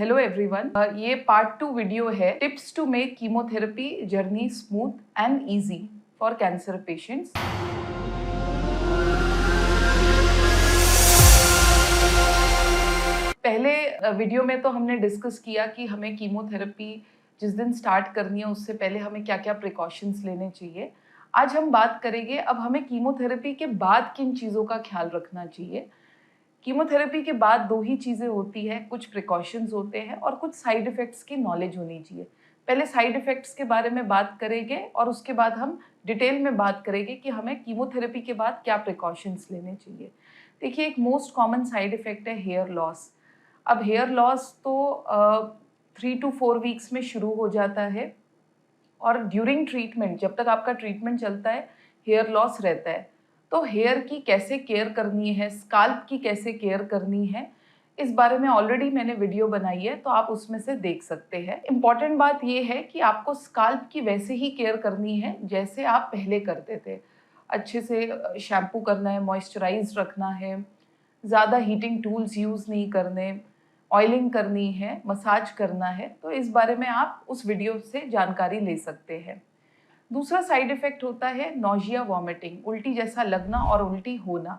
Hello everyone, ये part 2 video है tips to make chemotherapy journey smooth and easy for cancer patients. पहले video में तो हमने डिस्कस किया कि हमें कीमोथेरेपी जिस दिन स्टार्ट करनी है उससे पहले हमें क्या क्या प्रिकॉशंस लेने चाहिए। आज हम बात करेंगे अब हमें कीमोथेरेपी के बाद किन चीज़ों का ख्याल रखना चाहिए। कीमोथेरेपी के बाद दो ही चीज़ें होती है, कुछ प्रिकॉशंस होते हैं और कुछ साइड इफ़ेक्ट्स की नॉलेज होनी चाहिए। पहले साइड इफ़ेक्ट्स के बारे में बात करेंगे और उसके बाद हम डिटेल में बात करेंगे कि हमें कीमोथेरेपी के बाद क्या प्रिकॉशंस लेने चाहिए। देखिए, एक मोस्ट कॉमन साइड इफ़ेक्ट है हेयर लॉस। अब हेयर लॉस तो 3 to 4 वीक्स में शुरू हो जाता है और ड्यूरिंग ट्रीटमेंट, जब तक आपका ट्रीटमेंट चलता है, हेयर लॉस रहता है। तो हेयर की कैसे केयर करनी है, स्काल्प की कैसे केयर करनी है, इस बारे में ऑलरेडी मैंने वीडियो बनाई है, तो आप उसमें से देख सकते हैं। इम्पॉर्टेंट बात ये है कि आपको स्काल्प की वैसे ही केयर करनी है जैसे आप पहले करते थे। अच्छे से शैम्पू करना है, मॉइस्चराइज रखना है, ज़्यादा हीटिंग टूल्स यूज़ नहीं करने, ऑयलिंग करनी है, मसाज करना है। तो इस बारे में आप उस वीडियो से जानकारी ले सकते हैं। दूसरा साइड इफ़ेक्ट होता है नॉजिया, वॉमिटिंग, उल्टी जैसा लगना और उल्टी होना।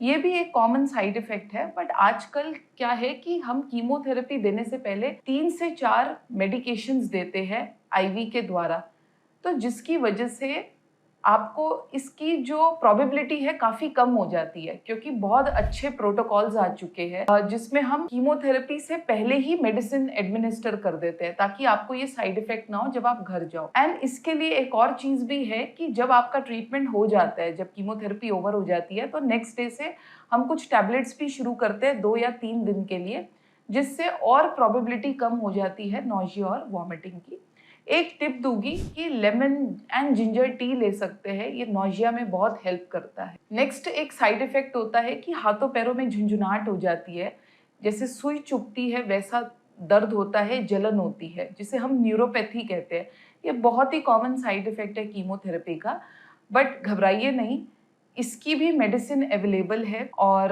ये भी एक कॉमन साइड इफ़ेक्ट है, बट आजकल क्या है कि हम कीमोथेरेपी देने से पहले 3 से 4 मेडिकेशंस देते हैं आईवी के द्वारा, तो जिसकी वजह से आपको इसकी जो प्रोबेबिलिटी है काफ़ी कम हो जाती है, क्योंकि बहुत अच्छे प्रोटोकॉल्स आ चुके हैं जिसमें हम कीमोथेरेपी से पहले ही मेडिसिन एडमिनिस्टर कर देते हैं ताकि आपको ये साइड इफेक्ट ना हो जब आप घर जाओ। एंड इसके लिए एक और चीज़ भी है कि जब आपका ट्रीटमेंट हो जाता है, जब कीमोथेरेपी ओवर हो जाती है, तो नेक्स्ट डे से हम कुछ टैबलेट्स भी शुरू करते हैं 2 या 3 दिन के लिए, जिससे और प्रोबेबिलिटी कम हो जाती है नॉजिया और वॉमिटिंग की। एक टिप दूंगी कि लेमन एंड जिंजर टी ले सकते हैं, ये नॉजिया में बहुत हेल्प करता है। नेक्स्ट एक साइड इफेक्ट होता है कि हाथों पैरों में झुंझुनाहट हो जाती है, जैसे सुई चुभती है वैसा दर्द होता है, जलन होती है, जिसे हम न्यूरोपैथी कहते हैं। ये बहुत ही कॉमन साइड इफेक्ट है कीमोथेरेपी का, बट घबराइए नहीं, इसकी भी मेडिसिन अवेलेबल है और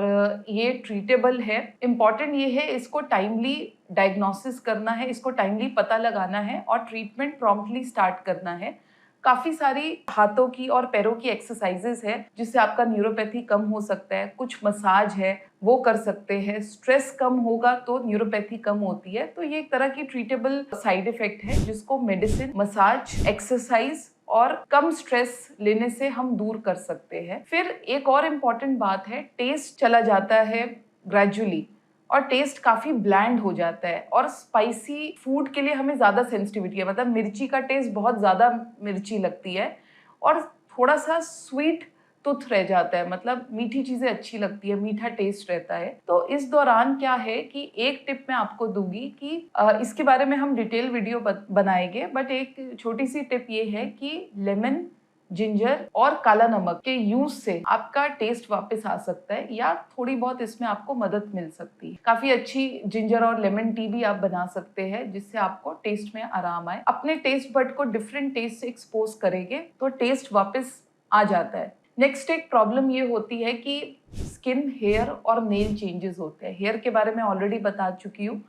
ये ट्रीटेबल है। इम्पॉर्टेंट ये है इसको टाइमली डायग्नोसिस करना है, इसको टाइमली पता लगाना है और ट्रीटमेंट प्रॉम्प्टली स्टार्ट करना है। काफ़ी सारी हाथों की और पैरों की एक्सरसाइजेज है जिससे आपका न्यूरोपैथी कम हो सकता है। कुछ मसाज है वो कर सकते हैं। स्ट्रेस कम होगा तो न्यूरोपैथी कम होती है। तो ये एक तरह की ट्रीटेबल साइड इफेक्ट है जिसको मेडिसिन, मसाज, एक्सरसाइज और कम स्ट्रेस लेने से हम दूर कर सकते हैं। फिर एक और इम्पॉर्टेंट बात है, टेस्ट चला जाता है ग्रेजुअली और टेस्ट काफ़ी ब्लैंड हो जाता है और स्पाइसी फूड के लिए हमें ज़्यादा सेंसिटिविटी है, मतलब मिर्ची का टेस्ट बहुत ज़्यादा मिर्ची लगती है और थोड़ा सा स्वीट टूथ रह जाता है, मतलब मीठी चीज़ें अच्छी लगती है, मीठा टेस्ट रहता है। तो इस दौरान क्या है कि एक टिप मैं आपको दूंगी कि इसके बारे में हम डिटेल वीडियो बनाएंगे, बट एक छोटी सी टिप ये है कि लेमन, जिंजर और काला नमक के यूज से आपका टेस्ट वापस आ सकता है या थोड़ी बहुत इसमें आपको मदद मिल सकती है। काफी अच्छी जिंजर और लेमन टी भी आप बना सकते हैं जिससे आपको टेस्ट में आराम आए। अपने टेस्ट बड को डिफरेंट टेस्ट से एक्सपोज करेंगे तो टेस्ट वापस आ जाता है। नेक्स्ट एक प्रॉब्लम ये होती है कि स्किन, हेयर और नेल चेंजेस होते हैं। हेयर के बारे में ऑलरेडी बता चुकी हूँ।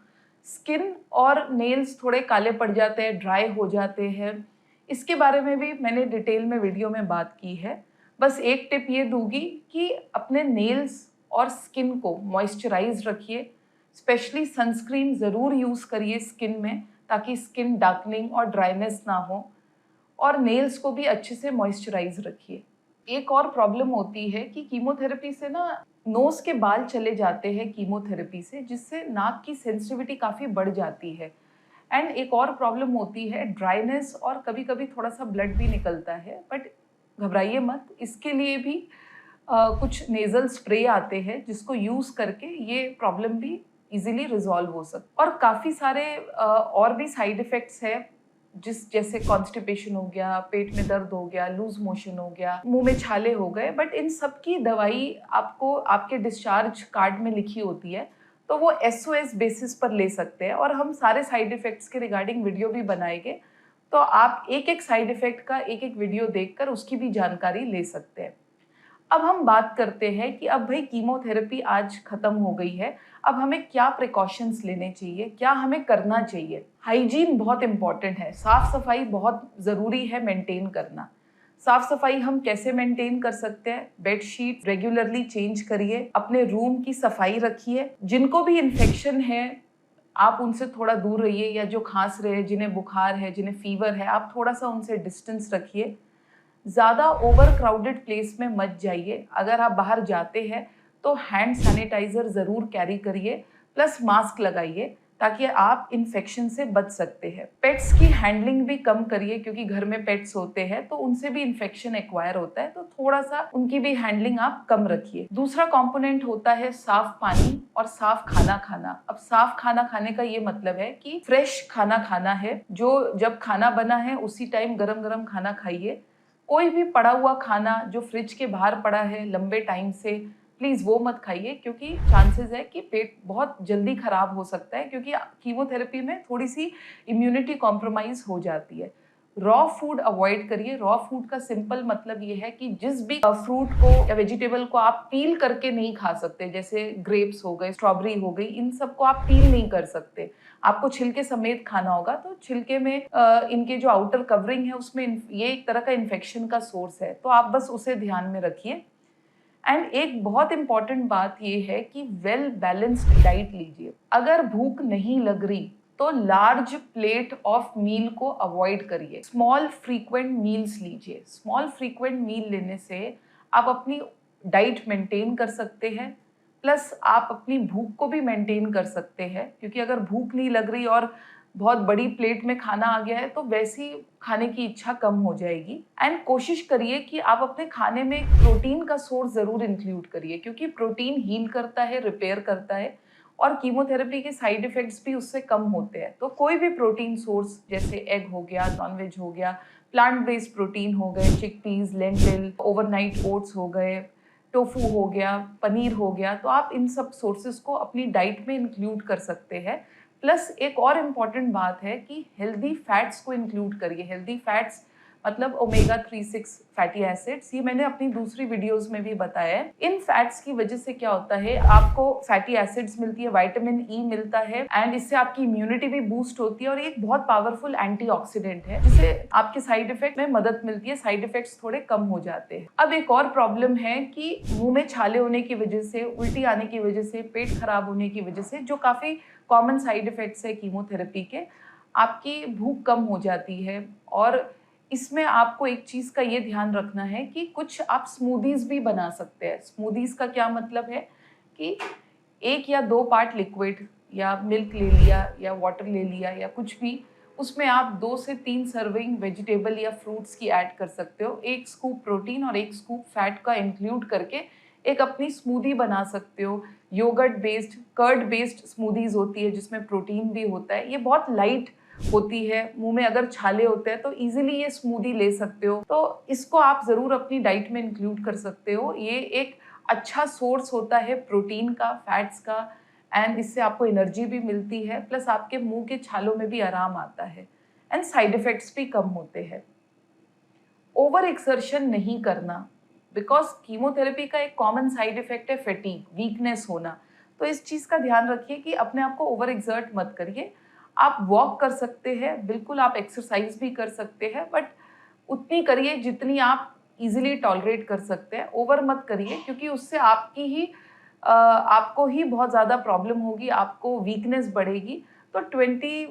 स्किन और नेल्स थोड़े काले पड़ जाते हैं, ड्राई हो जाते हैं, इसके बारे में भी मैंने डिटेल में वीडियो में बात की है। बस एक टिप ये दूंगी कि अपने नेल्स और स्किन को मॉइस्चराइज रखिए, स्पेशली सनस्क्रीन ज़रूर यूज़ करिए स्किन में ताकि स्किन डार्कनिंग और ड्राइनेस ना हो, और नेल्स को भी अच्छे से मॉइस्चराइज रखिए। एक और प्रॉब्लम होती है कि कीमोथेरेपी से ना नोज के बाल चले जाते हैं कीमोथेरेपी से, जिससे नाक की सेंसिटिविटी काफ़ी बढ़ जाती है। एंड एक और प्रॉब्लम होती है ड्राइनेस और कभी कभी थोड़ा सा ब्लड भी निकलता है, बट घबराइए मत, इसके लिए भी कुछ नेजल स्प्रे आते हैं जिसको यूज़ करके ये प्रॉब्लम भी इजीली रिजॉल्व हो सकता है। और काफ़ी सारे और भी साइड इफ़ेक्ट्स है, जैसे कॉन्स्टिपेशन हो गया, पेट में दर्द हो गया, लूज मोशन हो गया, मुंह में छाले हो गए, बट इन सब की दवाई आपको आपके डिस्चार्ज कार्ड में लिखी होती है, तो वो SOS बेसिस पर ले सकते हैं और हम सारे साइड इफ़ेक्ट्स के रिगार्डिंग वीडियो भी बनाएंगे, तो आप एक एक साइड इफ़ेक्ट का एक एक वीडियो देखकर उसकी भी जानकारी ले सकते हैं। अब हम बात करते हैं कि अब भाई कीमोथेरेपी आज खत्म हो गई है, अब हमें क्या प्रिकॉशंस लेने चाहिए, क्या हमें करना चाहिए। हाइजीन बहुत इंपॉर्टेंट है, साफ सफाई बहुत ज़रूरी है मेंटेन करना। साफ सफाई हम कैसे मेंटेन कर सकते हैं? बेडशीट रेगुलरली चेंज करिए, अपने रूम की सफाई रखिए। जिनको भी इन्फेक्शन है आप उनसे थोड़ा दूर रहिए, या जो खांस रहे हैं, जिन्हें बुखार है, जिन्हें फीवर है, आप थोड़ा सा उनसे डिस्टेंस रखिए। ज़्यादा ओवर क्राउडेड प्लेस में मत जाइए। अगर आप बाहर जाते हैं तो हैंड सैनिटाइज़र ज़रूर कैरी करिए, प्लस मास्क लगाइए ताकि आप इन्फेक्शन से बच सकते हैं। पेट्स की हैंडलिंग भी कम करिए, क्योंकि घर में पेट्स होते हैं तो उनसे भी इन्फेक्शन एक्वायर होता है, तो थोड़ा सा उनकी भी हैंडलिंग आप कम रखिए। दूसरा कंपोनेंट होता है साफ पानी और साफ खाना खाना। अब साफ खाना खाने का ये मतलब है कि फ्रेश खाना खाना है, जो जब खाना बना है उसी टाइम गरम गरम खाना खाइए। कोई भी पड़ा हुआ खाना जो फ्रिज के बाहर पड़ा है लंबे टाइम से, प्लीज़ वो मत खाइए, क्योंकि चांसेस है कि पेट बहुत जल्दी खराब हो सकता है, क्योंकि कीमोथेरेपी में थोड़ी सी इम्यूनिटी कॉम्प्रोमाइज़ हो जाती है। रॉ फूड अवॉइड करिए। रॉ फूड का सिंपल मतलब ये है कि जिस भी फ्रूट को या वेजिटेबल को आप पील करके नहीं खा सकते, जैसे ग्रेप्स हो गए, स्ट्रॉबेरी हो गई, इन सबको आप पील नहीं कर सकते, आपको छिलके समेत खाना होगा। तो छिलके में इनके जो आउटर कवरिंग है उसमें ये एक तरह का इन्फेक्शन का सोर्स है, तो आप बस उसे ध्यान में रखिए। एंड एक बहुत इंपॉर्टेंट बात ये है कि वेल बैलेंस्ड डाइट लीजिए। अगर भूख नहीं लग रही तो लार्ज प्लेट ऑफ मील को अवॉइड करिए, स्मॉल फ्रीक्वेंट मील्स लीजिए। स्मॉल फ्रीक्वेंट मील लेने से आप अपनी डाइट मेंटेन कर सकते हैं, प्लस आप अपनी भूख को भी मेंटेन कर सकते हैं, क्योंकि अगर भूख नहीं लग रही और बहुत बड़ी प्लेट में खाना आ गया है तो वैसी खाने की इच्छा कम हो जाएगी। एंड कोशिश करिए कि आप अपने खाने में प्रोटीन का सोर्स ज़रूर इंक्लूड करिए, क्योंकि प्रोटीन हील करता है, रिपेयर करता है, और कीमोथेरेपी के साइड इफ़ेक्ट्स भी उससे कम होते हैं। तो कोई भी प्रोटीन सोर्स, जैसे एग हो गया, नॉनवेज हो गया, प्लांट बेस्ड प्रोटीन हो गए, चिकपीस, लेंटिल, ओवरनाइट ओट्स हो गए, टोफू हो गया, पनीर हो गया, तो आप इन सब सोर्सेज को अपनी डाइट में इंक्लूड कर सकते हैं। प्लस एक और इम्पॉर्टेंट बात है कि हेल्दी फैट्स को इंक्लूड करिए। हेल्दी फैट्स मतलब ओमेगा 3-6 फैटी एसिड्स, ये मैंने अपनी दूसरी वीडियोस में भी बताया है। इन फैट्स की वजह से क्या होता है, आपको फैटी एसिड्स मिलती है, विटामिन ई मिलता है, एंड इससे आपकी इम्यूनिटी भी बूस्ट होती है, और ये एक बहुत पावरफुल एंटीऑक्सीडेंट है जिससे आपके साइड इफेक्ट में मदद मिलती है, साइड इफेक्ट्स थोड़े कम हो जाते हैं। अब एक और प्रॉब्लम है कि मुंह में छाले होने की वजह से, उल्टी आने की वजह से, पेट खराब होने की वजह से, जो काफी कॉमन साइड इफेक्ट्स है कीमोथेरेपी के, आपकी भूख कम हो जाती है। और इसमें आपको एक चीज़ का ये ध्यान रखना है कि कुछ आप स्मूदीज़ भी बना सकते हैं। स्मूदीज़ का क्या मतलब है कि 1 या 2 पार्ट लिक्विड या मिल्क ले लिया या वाटर ले लिया या कुछ भी, उसमें आप 2 से 3 सर्विंग वेजिटेबल या फ्रूट्स की ऐड कर सकते हो। 1 स्कूप प्रोटीन और 1 स्कूप फैट का इंक्लूड करके एक अपनी स्मूदी बना सकते हो। Yoghurt based, curd based smoothies होती है जिसमें प्रोटीन भी होता है। ये बहुत लाइट होती है, मुंह में अगर छाले होते हैं तो इजीली ये स्मूदी ले सकते हो, तो इसको आप ज़रूर अपनी डाइट में इंक्लूड कर सकते हो। ये एक अच्छा सोर्स होता है प्रोटीन का, फैट्स का, एंड इससे आपको एनर्जी भी मिलती है, प्लस आपके मुंह के छालों में भी आराम आता है, एंड साइड इफ़ेक्ट्स भी कम होते हैं। ओवर एक्सर्शन नहीं करना, बिकॉज कीमोथेरेपी का एक कॉमन साइड इफेक्ट है फैटीग, वीकनेस होना। तो इस चीज़ का ध्यान रखिए कि अपने आप को ओवर एक्सर्ट मत करिए। आप वॉक कर सकते हैं, बिल्कुल आप एक्सरसाइज भी कर सकते हैं, बट उतनी करिए जितनी आप इजीली टॉलरेट कर सकते हैं। ओवर मत करिए, क्योंकि उससे आपको ही बहुत ज़्यादा प्रॉब्लम होगी, आपको वीकनेस बढ़ेगी। तो 20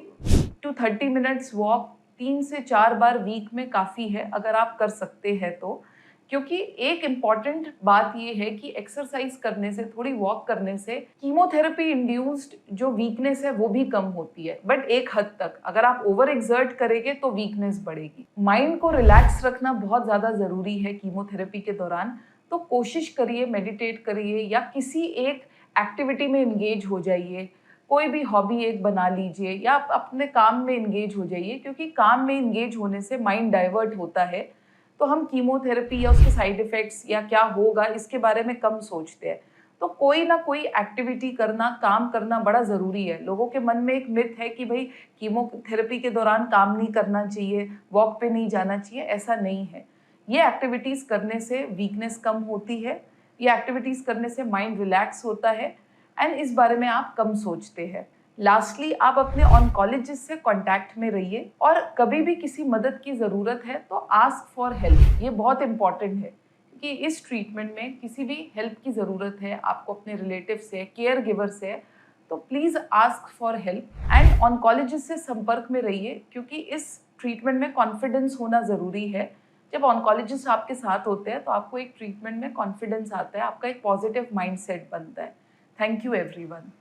to 30 मिनट्स वॉक 3 से 4 बार वीक में काफ़ी है, अगर आप कर सकते हैं तो। क्योंकि एक इम्पॉर्टेंट बात ये है कि एक्सरसाइज करने से, थोड़ी वॉक करने से कीमोथेरेपी इंड्यूस्ड जो वीकनेस है वो भी कम होती है, बट एक हद तक। अगर आप ओवर एक्सर्ट करेंगे तो वीकनेस बढ़ेगी। माइंड को रिलैक्स रखना बहुत ज़्यादा ज़रूरी है कीमोथेरेपी के दौरान, तो कोशिश करिए, मेडिटेट करिए या किसी एक एक्टिविटी में इंगेज हो जाइए। कोई भी हॉबी एक बना लीजिए, या आप अपने काम में इंगेज हो जाइए, क्योंकि काम में इंगेज होने से माइंड डाइवर्ट होता है, तो हम कीमोथेरेपी या उसके साइड इफ़ेक्ट्स या क्या होगा इसके बारे में कम सोचते हैं। तो कोई ना कोई एक्टिविटी करना, काम करना बड़ा ज़रूरी है। लोगों के मन में एक मिथ है कि भई कीमोथेरेपी के दौरान काम नहीं करना चाहिए, वॉक पे नहीं जाना चाहिए, ऐसा नहीं है। ये एक्टिविटीज़ करने से वीकनेस कम होती है, ये एक्टिविटीज़ करने से माइंड रिलैक्स होता है एंड इस बारे में आप कम सोचते हैं। लास्टली, आप अपने ऑन्कोलॉजिस्ट से कांटेक्ट में रहिए और कभी भी किसी मदद की ज़रूरत है तो आस्क फॉर हेल्प, ये बहुत इंपॉर्टेंट है क्योंकि इस ट्रीटमेंट में किसी भी हेल्प की ज़रूरत है आपको अपने रिलेटिव से, केयर गिवर से, तो please ask for help and oncologist से संपर्क में रहिए क्योंकि इस ट्रीटमेंट में कॉन्फिडेंस होना ज़रूरी है। जब ऑन्कोलॉजिस्ट आपके साथ होते हैं तो आपको एक ट्रीटमेंट में कॉन्फिडेंस आता है, आपका एक पॉजिटिव माइंडसेट बनता है। Thank you everyone.